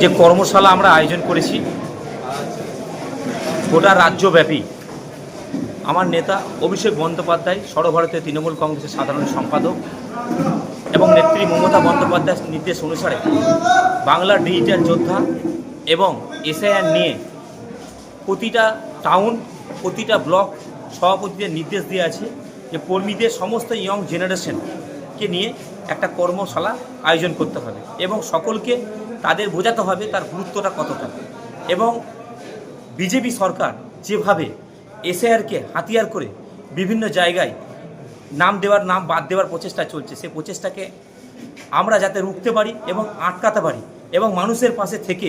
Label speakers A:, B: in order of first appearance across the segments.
A: যে কর্মশালা আমরা আয়োজন করেছি গোটা রাজ্যব্যাপী, আমার নেতা অভিষেক বন্দ্যোপাধ্যায় সর্বভারতীয় তৃণমূল কংগ্রেসের সাধারণ সম্পাদক এবং নেত্রী মমতা বন্দ্যোপাধ্যায়ের নির্দেশ অনুসারে বাংলার ডিজিটাল যোদ্ধা এবং এসআইআর নিয়ে প্রতিটা টাউন, প্রতিটা ব্লক সভাপতিদের নির্দেশ দেওয়া আছে যে কর্মীদের সমস্ত ইয়ং জেনারেশনকে নিয়ে একটা কর্মশালা আয়োজন করতে হবে এবং সকলকে তাদের বোঝাতে হবে তার গুরুত্বটা কতটা। এবং বিজেপি সরকার যেভাবে এসআইআরকে হাতিয়ার করে বিভিন্ন জায়গায় নাম বাদ দেওয়ার প্রচেষ্টা চলছে, সেই প্রচেষ্টাকে আমরা যাতে রুখতে পারি এবং আটকাতে পারি এবং মানুষের পাশে থেকে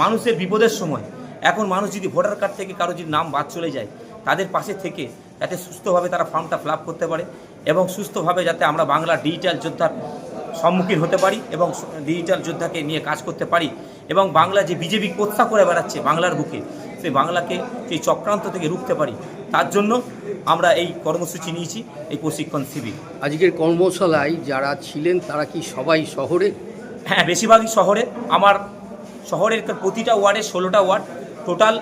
A: মানুষের বিপদের সময়, এখন মানুষ যদি ভোটার কার্ড থেকে কারো যদি নাম বাদ চলে যায়, তাদের পাশে থেকে যাতে সুস্থভাবে তারা ফর্মটা ফিল আপ করতে পারে এবং সুস্থভাবে যাতে আমরা বাংলা ডিজিটাল যোদ্ধার সম্মুখীন হতে পারি এবং ডিজিটাল যোদ্ধাকে নিয়ে কাজ করতে পারি এবং বাংলা যে বিজেপি কোৎসা করে বেড়াচ্ছে বাংলার বুকে, সেই বাংলাকে সেই চক্রান্ত থেকে রুখতে পারি, তার জন্য আমরা এই কর্মসূচি নিয়েছি, এই প্রশিক্ষণ শিবির।
B: আজকের কর্মশালায় যারা ছিলেন তারা কি সবাই শহরে?
A: হ্যাঁ, বেশিরভাগই শহরে। আমার শহরের প্রতিটা ওয়ার্ডে 16টা ওয়ার্ড, টোটাল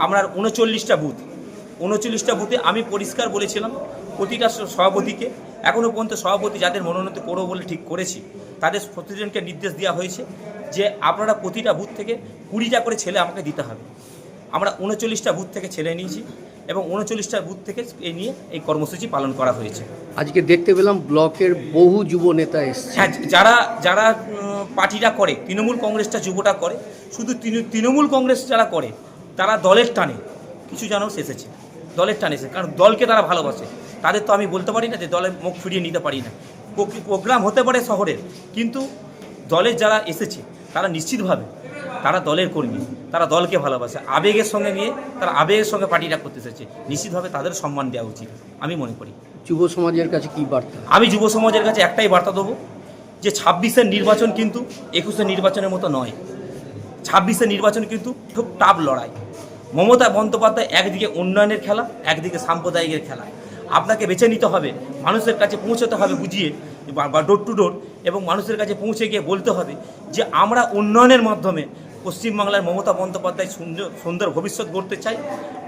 A: আপনার 39টা বুথ। 39টা বুথে আমি পরিষ্কার বলেছিলাম প্রতিটা সভাপতিকে, এখনও পর্যন্ত সভাপতি যাদের মনোনীত করবো বলে ঠিক করেছি তাদের প্রতিজনকে নির্দেশ দেওয়া হয়েছে যে আপনারা প্রতিটা বুথ থেকে 20টা করে ছেলে আমাকে দিতে হবে। আমরা 39টা বুথ থেকে ছেলে নিয়েছি এবং 39টা বুথ থেকে এই নিয়ে এই কর্মসূচি পালন করা হয়েছে।
B: আজকে দেখতে পেলাম ব্লকের বহু যুব নেতা এসেছে।
A: হ্যাঁ, যারা পার্টিটা করে, তৃণমূল কংগ্রেসটা যুবটা করে, শুধু তৃণমূল কংগ্রেস যারা করে তারা দলের টানে কিছু জানাও এসেছে, দলের টানে এসেছে, কারণ দলকে তারা ভালোবাসে। তাদের তো আমি বলতে পারি না যে দলের মুখ ফিরিয়ে নিতে পারি না। প্রোগ্রাম হতে পারে শহরের, কিন্তু দলের যারা এসেছে তারা নিশ্চিতভাবে তারা দলের কর্মী, তারা দলকে ভালোবাসে, আবেগের সঙ্গে নিয়ে তারা আবেগের সঙ্গে পার্টিটা করতে এসেছে, নিশ্চিতভাবে তাদের সম্মান দেওয়া উচিত আমি মনে করি।
B: যুব সমাজের কাছে কি বার্তা?
A: আমি যুব সমাজের কাছে একটাই বার্তা দেবো যে 26-এর নির্বাচন কিন্তু 21-এর নির্বাচনের মতো নয়। 26-এর নির্বাচন কিন্তু খুব টাফ লড়াই। মমতা বন্দ্যোপাধ্যায় একদিকে উন্নয়নের খেলা, একদিকে সাম্প্রদায়িকের খেলা। আপনাকে বেছে নিতে হবে, মানুষের কাছে পৌঁছতে হবে বুঝিয়ে বা ডোর টু ডোর, এবং মানুষের কাছে পৌঁছে গিয়ে বলতে হবে যে আমরা উন্নয়নের মাধ্যমে পশ্চিমবাংলার মমতা বন্দ্যোপাধ্যায় সুন্দর ভবিষ্যৎ গড়তে চাই।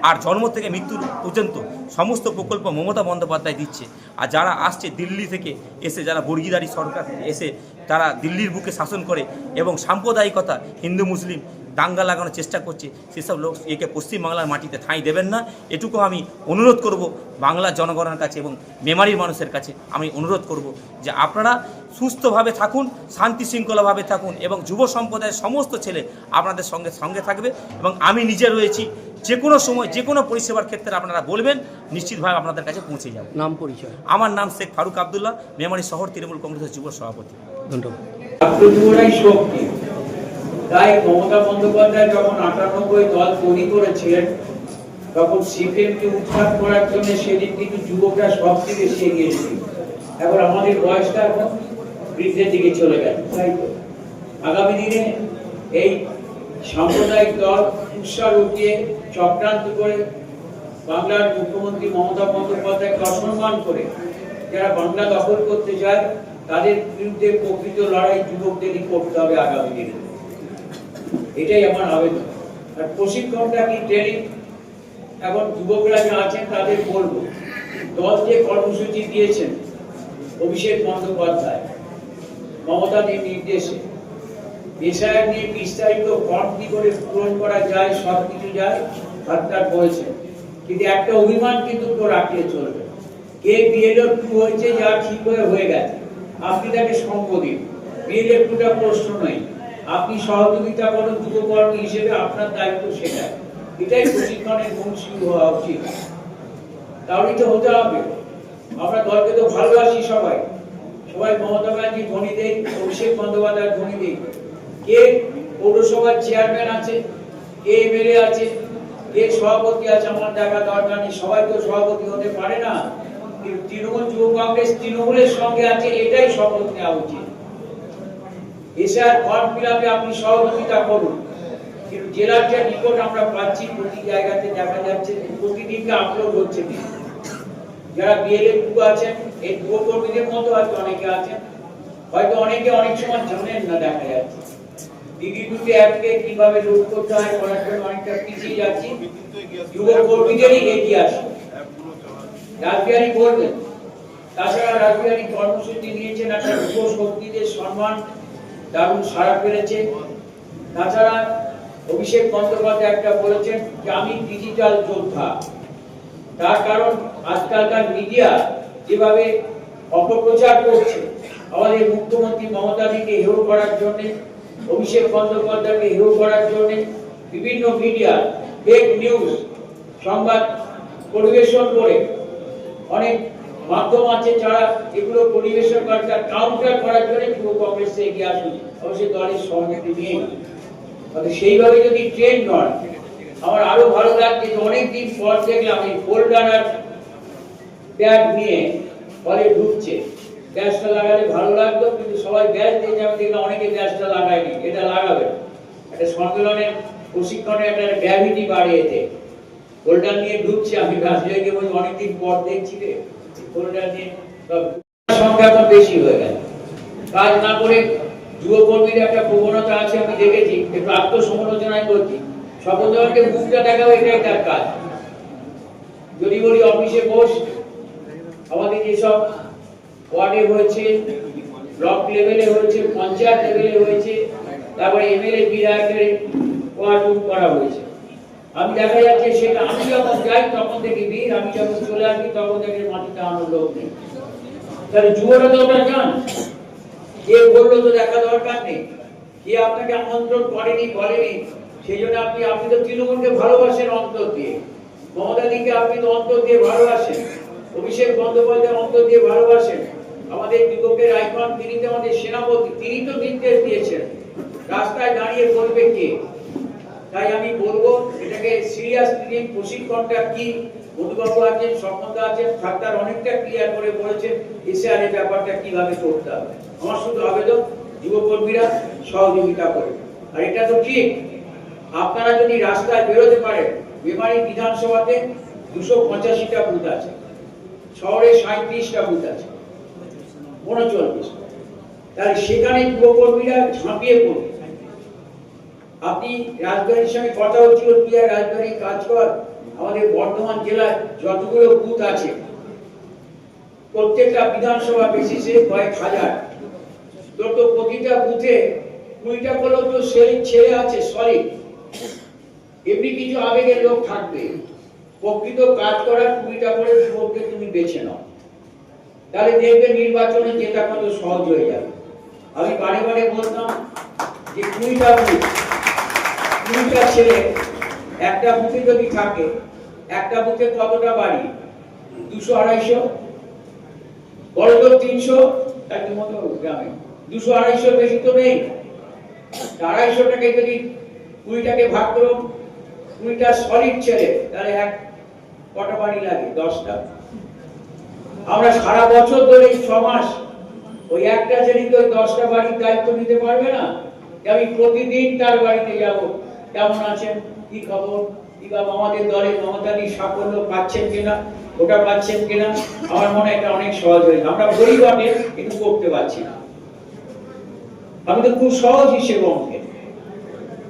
A: আর জন্ম থেকে মৃত্যুর পর্যন্ত সমস্ত প্রকল্প মমতা বন্দ্যোপাধ্যায় দিচ্ছে। আর যারা আসছে দিল্লি থেকে এসে, যারা বর্গিদারি সরকার এসে তারা দিল্লির বুকে শাসন করে এবং সাম্প্রদায়িকতা, হিন্দু মুসলিম দাঙ্গা লাগানোর চেষ্টা করছে, সেসব লোক একে পশ্চিমবাংলার মাটিতে ঠাঁই দেবেন না। এটুকু আমি অনুরোধ করব বাংলার জনগণের কাছে এবং মেমারির মানুষের কাছে আমি অনুরোধ করব যে আপনারা সুস্থভাবে থাকুন, শান্তি শৃঙ্খলাভাবে থাকুন এবং যুব সম্প্রদায়ের সমস্ত ছেলে আপনাদের সঙ্গে থাকবে এবং আমি নিজে রয়েছি। যে কোনো সময় যে কোনো পরিষেবার ক্ষেত্রে আপনারা বলবেন, নিশ্চিতভাবে আপনাদের কাছে পৌঁছে যাব।
B: নাম পরিচয়?
A: আমার নাম শেখ ফারুক আবদুল্লাহ, মেমারি শহর তৃণমূল কংগ্রেসের যুব সভাপতি।
B: ধন্যবাদ।
C: তাই মমতা বন্দ্যোপাধ্যায় যখন 98 দল তৈরি করেছিলেন তখন সিপিএমকে উৎখাত করার জন্য সেদিন কিন্তু যুবকরা সব থেকে বেশি এগিয়েছিল। এখন আমাদের বয়সটা এখন বৃদ্ধির দিকে চলে গেল। তাই তো আগামী দিনে এই সাম্প্রদায়িক দল উৎসাহ উঠিয়ে চক্রান্ত করে বাংলার মুখ্যমন্ত্রী মমতা বন্দ্যোপাধ্যায়কে অসম্মান করে যারা বাংলা দখল করতে চায় তাদের বিরুদ্ধে প্রকৃত লড়াই যুবকদেরই করতে হবে আগামী দিনে। এটাই আমার আবেদন। আর প্রশিক্ষণটা কি ট্রেনিং, এখন যুবকরা যারা আছেন তাদের বলবো, দল যে কর্মসূচি দিয়েছেন অভিষেক বন্দ্যোপাধ্যায় মমতাদের নির্দেশে, এসআইআর নিয়ে বিস্তারিত ফর্ম কি করে পূরণ করা যায় সব কিছু যায় সরকার বলেছে, কিন্তু একটা অভিমান কিন্তু তো রাখলে চলবে। কে বিএলএ 2 হয়েছে যা ঠিক হয়ে গেছে, আপনি তাকে সঙ্গ দিন। বিএলএ 2টা প্রশ্ন নয়, আপনি সহযোগিতা করুন যুবকর্মী হিসেবে, আপনার দায়িত্ব সেটা। এটাই প্রশিক্ষণের মূল শুরু হওয়া উচিত। তাহলেই তো হতে হবে। আমরা দলকে তো ভালোবাসি সবাই, সবাই মমতা ব্যানার্জি ধ্বনি দেই, অভিষেক বন্দ্যোপাধ্যায় ধ্বনি দেই। কে পৌরসভার চেয়ারম্যান আছে, কে এমএলএ আছে, কে সভাপতি আছে আমার দেখা দরকার নেই, সবাই তো সভাপতি হতে পারে না। তৃণমূল যুব কংগ্রেস তৃণমূলের সঙ্গে আছে, এটাই শপথ নেওয়া উচিত। এসআর ফর্ম ফিল-আপে আপনি সহযোগিতা করুন, কিন্তু জেলার যে রিপোর্ট আমরা পাচ্ছি প্রতি জায়গাতে দেখা যাচ্ছে প্রতিদিনকে আপলোড হচ্ছে না। যারা বিএলএ 2 আছেন, এই যুব কর্মীদের মতো হয়তো অনেকে আছেন, হয়তো অনেকে অনেক সময় জানেন না, দেখা যাচ্ছে ডিডি2 অ্যাপকে কিভাবে লোড করতে হয় করার জন্য অনেকটা পিছিয়ে যাচ্ছি। যুব কর্মীদেরই এগিয়ে আসে, রাজবিহারী বলবেন। তাছাড়া রাজবিহারী কর্মসূচি নিয়েছেন একটা যুব শক্তিদের সম্মান দারুণ সাড়া ফেলেছে। তাছাড়া অভিষেক বন্দ্যোপাধ্যায় একটা বলেছেন যে আমি ডিজিটাল যোদ্ধা। তার কারণ আজকালকার মিডিয়া যেভাবে অপপ্রচার করছে, আমাদের মুখ্যমন্ত্রী মমতাদিকে হেয় করার জন্য, অভিষেক বন্দ্যোপাধ্যায়কে হেয় করার জন্য বিভিন্ন মিডিয়া ফেক নিউজ সংবাদ পরিবেশন করে অনেক মাধ্যম আছে যারা এগুলো পরিবেশন করে তার কাউন্টার করার জন্য যুব কংগ্রেস এগিয়ে আসুন, অবশ্যই দলের সহমতি নিয়ে। সেইভাবে যদি ট্রেন্ড নয়, আমার আরো ভালো লাগছে যে অনেকদিন পর দেখলাম এই ফোল্ডার আর ব্যাগ নিয়ে ফলে ঢুকছে। গ্যাসটা লাগালে ভালো লাগতো, কিন্তু সবাই গ্যাস দিয়ে যাবে, দেখলাম অনেকে গ্যাসটা লাগায়নি। এটা লাগাবে, একটা সম্মেলনের প্রশিক্ষণে একটা গ্র্যাভিটি বাড়িয়েছে। ফোল্ডার নিয়ে ঢুকছে, আমি রাজনীতিকে বলছি অনেকদিন পর দেখছি রে ফোল্ডার নিয়ে। সংখ্যা এখন বেশি হয়ে গেল। কাজ না করে যুবকর্মীদের একটা প্রবণতা আছে, আমি দেখেছি, একটু আত্মসমালোচনায় করছি। সকলকে মুখটা দেখাবো, এটাই তার কাজ। যদি বলি অফিসে বস, আমাদের যেসব ওয়ার্ডে হয়েছে, ব্লক লেভেলে হয়েছে, পঞ্চায়েত লেভেলে হয়েছে, তারপরে এমএলএ বিধায়কের ওয়ার্ড রুম করা হয়েছে। আমি দেখা যাচ্ছে সেটা আমি যখন যাই তখন থেকে ভিড়, আমি যখন চলে আসি তখন থেকে মাটিতে আমার লোক নেই। তাহলে যুবরা তো ওটা যান, কে বললো তো দেখা দরকার নেই, কে আপনাকে আমন্ত্রণ করেনি বলেনি। সেই জন্য আপনি তো তৃণমূলকে ভালোবাসেন অন্তর দিয়ে, মমতাদিকে আপনি তো অন্তর দিয়ে ভালোবাসেন, অভিষেক বন্দ্যোপাধ্যায় অন্তর দিয়ে ভালোবাসেন। আমাদের যুবকের আইকন, তিনি তো আমাদের সেনাপতি, তিনি তো নির্দেশ দিয়েছেন রাস্তায় দাঁড়িয়ে করবে কে। তাই আমি বলবো এটাকে সিরিয়াস নিন। প্রশিক্ষণটা কি, মধুবাবু আছেন, স্বপ্নদা আছেন, ডাক্তার অনেকটা ক্লিয়ার করে বলেছেন এসআর এর ব্যাপারটা কিভাবে করতে হবে। আমার শুধু আবেদন যুবকর্মীরা সহযোগিতা করে। আর এটা তো ঠিক, আপনারা যদি রাস্তায় বেরোতে পারেন, মেমারি বিধানসভাতে 285টা বুথ আছে, শহরে 37টা বুথ আছে, 39, তাহলে সেখানে যুবকর্মীরা ঝাঁপিয়ে পড়বে। আপনি রাজবাড়ির সঙ্গে কথা হচ্ছিল, কি আর রাজবাড়ি কাজ কর, আমাদের বর্ধমান জেলায় যতগুলো বুথ আছে প্রত্যেকটা বিধানসভা বেসিসে কয়েক হাজার, তো প্রতিটা বুথে 20টা করলেও তো ছেলে আছে সলিড। এমনি কিছু আবেগের লোক থাকবে, প্রকৃত কাজ করার 20টা করে যুবককে তুমি বেছে নাও, তাহলে দেখবে নির্বাচনে জেতা কত সহজ হয়ে যাবে। আমি বারে বারে বলতাম যে 20টা বুথ, 20টা ছেলে একটা বুথে যদি থাকে, একটা বুথে কতটা বাড়ি, 200-250, বড় তো 300, একদম মতো গ্রামে 200-250 বেশি তো নেই। 250টাকে যদি 20টাকে ভাগ করো, 20টা সলিড ছেলে, তাহলে কটা বাড়ি লাগে, 10টা। আমরা সারা বছর ধরে 6 মাস ওই একটা ছেলে তো 10টা বাড়ির দায়িত্ব নিতে পারবে না। আমি প্রতিদিন তার বাড়িতে যাব, কেমন আছেন, কি খবর, কিভাবে আমাদের দলের মমতাদি সাফল্য পাচ্ছেন কিনা, ওটা পাচ্ছেন কিনা। আমার মনে হয় এটা অনেক সহজ হয়েছে। আমরা গরিব আগে কিন্তু করতে পারছি না। আমি তো খুব সহজ হিসেবে অঙ্কে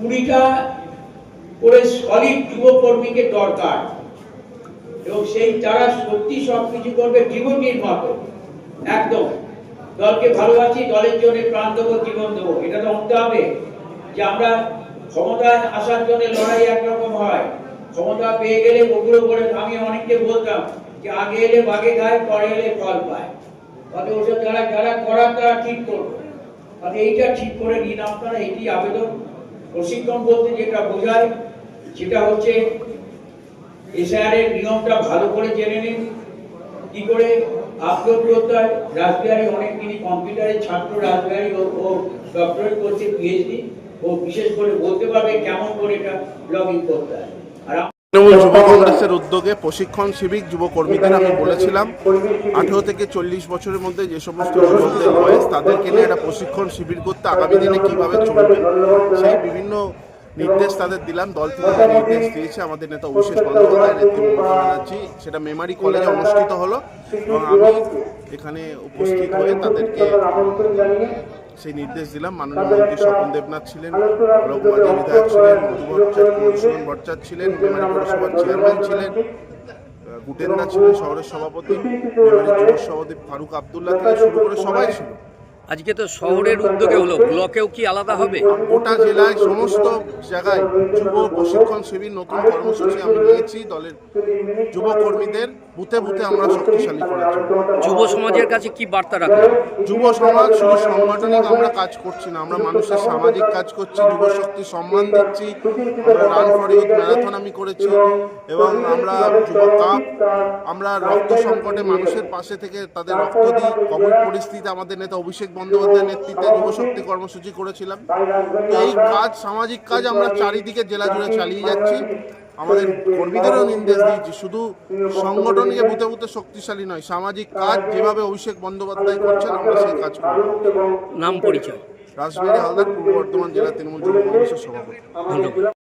C: 20টা করে সলিড যুবকর্মীকে দরকার, এবং সেই তারা সত্যি সবকিছু করবে, জীবন নির্বাহ করবে। একদম দলকে ভালোবাসি, দলের জন্য প্রাণ দেবো, জীবন দেবো, এটা তো অন্ত হবে। যে আমরা ক্ষমতায় আসার জন্য লড়াই একরকম হয়, ক্ষমতা পেয়ে গেলে ওগুলো করে। আমি অনেককে বলতাম যে আগে এলে বাগে খায়, পরে এলে ফল পায়। তাহলে ওসব যারা যারা করার তারা ঠিক করবে, তাহলে এইটা ঠিক করে নিন আপনারা। এটি আবেদন। প্রশিক্ষণ বলতে যেটা বোঝায় সেটা হচ্ছে এসআর এর নিয়মটা ভালো করে জেনে নিন, কি করে আপলোড করতে হয়। রাজবিহারী অনেক তিনি কম্পিউটারের ছাত্র, রাজবিহারী ও ডক্টরেট করছে, পিএইচডি, ও বিশেষ করে বলতে পারবে কেমন করে এটা লগ ইন করতে হয়। আর
D: তৃণমূল যুব কংগ্রেসের উদ্যোগে প্রশিক্ষণ শিবির যুব কর্মীদের আমি বলেছিলাম 18 থেকে 40 বছরের মধ্যে যে সমস্ত যুবকদের বয়স, তাদেরকে নিয়ে একটা প্রশিক্ষণ শিবির করতে আগামী দিনে কিভাবে চলবে সেই বিভিন্ন নির্দেশ তাদের দিলাম। দল থেকে যে নির্দেশ দিয়েছে আমাদের নেতা অভিষেক বন্দ্যোপাধ্যায়, নেত্রী মমতা ব্যানার্জি, সেটা মেমারি কলেজে অনুষ্ঠিত হলো এবং আমি এখানে উপস্থিত হয়ে তাদেরকে সেই নির্দেশ দিলাম। মাননীয় মন্ত্রী স্বপন দেবনাথ ছিলেন, অলোক মাঝি বিধায়ক ছিলেন, মধু ভট্টাচার্য, মধুসূদন ভট্টাচার্য ছিলেন, মেমারি পৌরসভার চেয়ারম্যান ছিলেন, গুটেন্দা ছিলেন শহরের সভাপতি, মেমারি যুব সভাপতি ফারুক আবদুল্লাহ থেকে শুরু করে সবাই ছিল।
B: আজকে তো শহরের উদ্যোগে হলো, ব্লকেও কি আলাদা হবে?
D: গোটা জেলায় সমস্ত জায়গায় যুব প্রশিক্ষণ শিবির নতুন কর্মসূচি আমি নিয়েছি। দলের যুব কর্মীদের বুথে বুথে আমরা শক্তিশালী করেছি।
B: যুব সমাজের কাছে কি বার্তা রাখবেন?
D: যুব সমাজ শুধু সাংগঠনিক আমরা কাজ করছি না, আমরা মানুষের সামাজিক কাজ করছি, যুব শক্তি সম্মান দিচ্ছি। আমরা রান ফর ইউথ ম্যারাথন আমি করেছি এবং আমরা যুব কাপ, আমরা রক্ত সংকটে মানুষের পাশে থেকে তাদের রক্ত দিই। কোভিড পরিস্থিতিতে আমাদের নেতা অভিষেক বন্দ্যোপাধ্যায়ের নেতৃত্বে যুব শক্তি কর্মসূচি করেছিলাম। তো এই কাজ, সামাজিক কাজ আমরা চারিদিকে জেলা জুড়ে চালিয়ে যাচ্ছি। আমাদের কর্মীদেরও নির্দেশ দিয়েছি শুধু সংগঠনকে বুথে বুথে শক্তিশালী নয়, সামাজিক কাজ যেভাবে অভিষেক বন্দ্যোপাধ্যায় করছেন আমরা সেই কাজ করব।
B: নাম পরিচয়?
D: রাসবিহারী হালদার, পূর্ব বর্ধমান জেলা তৃণমূল যুব কংগ্রেসের সভাপতি।
B: ধন্যবাদ।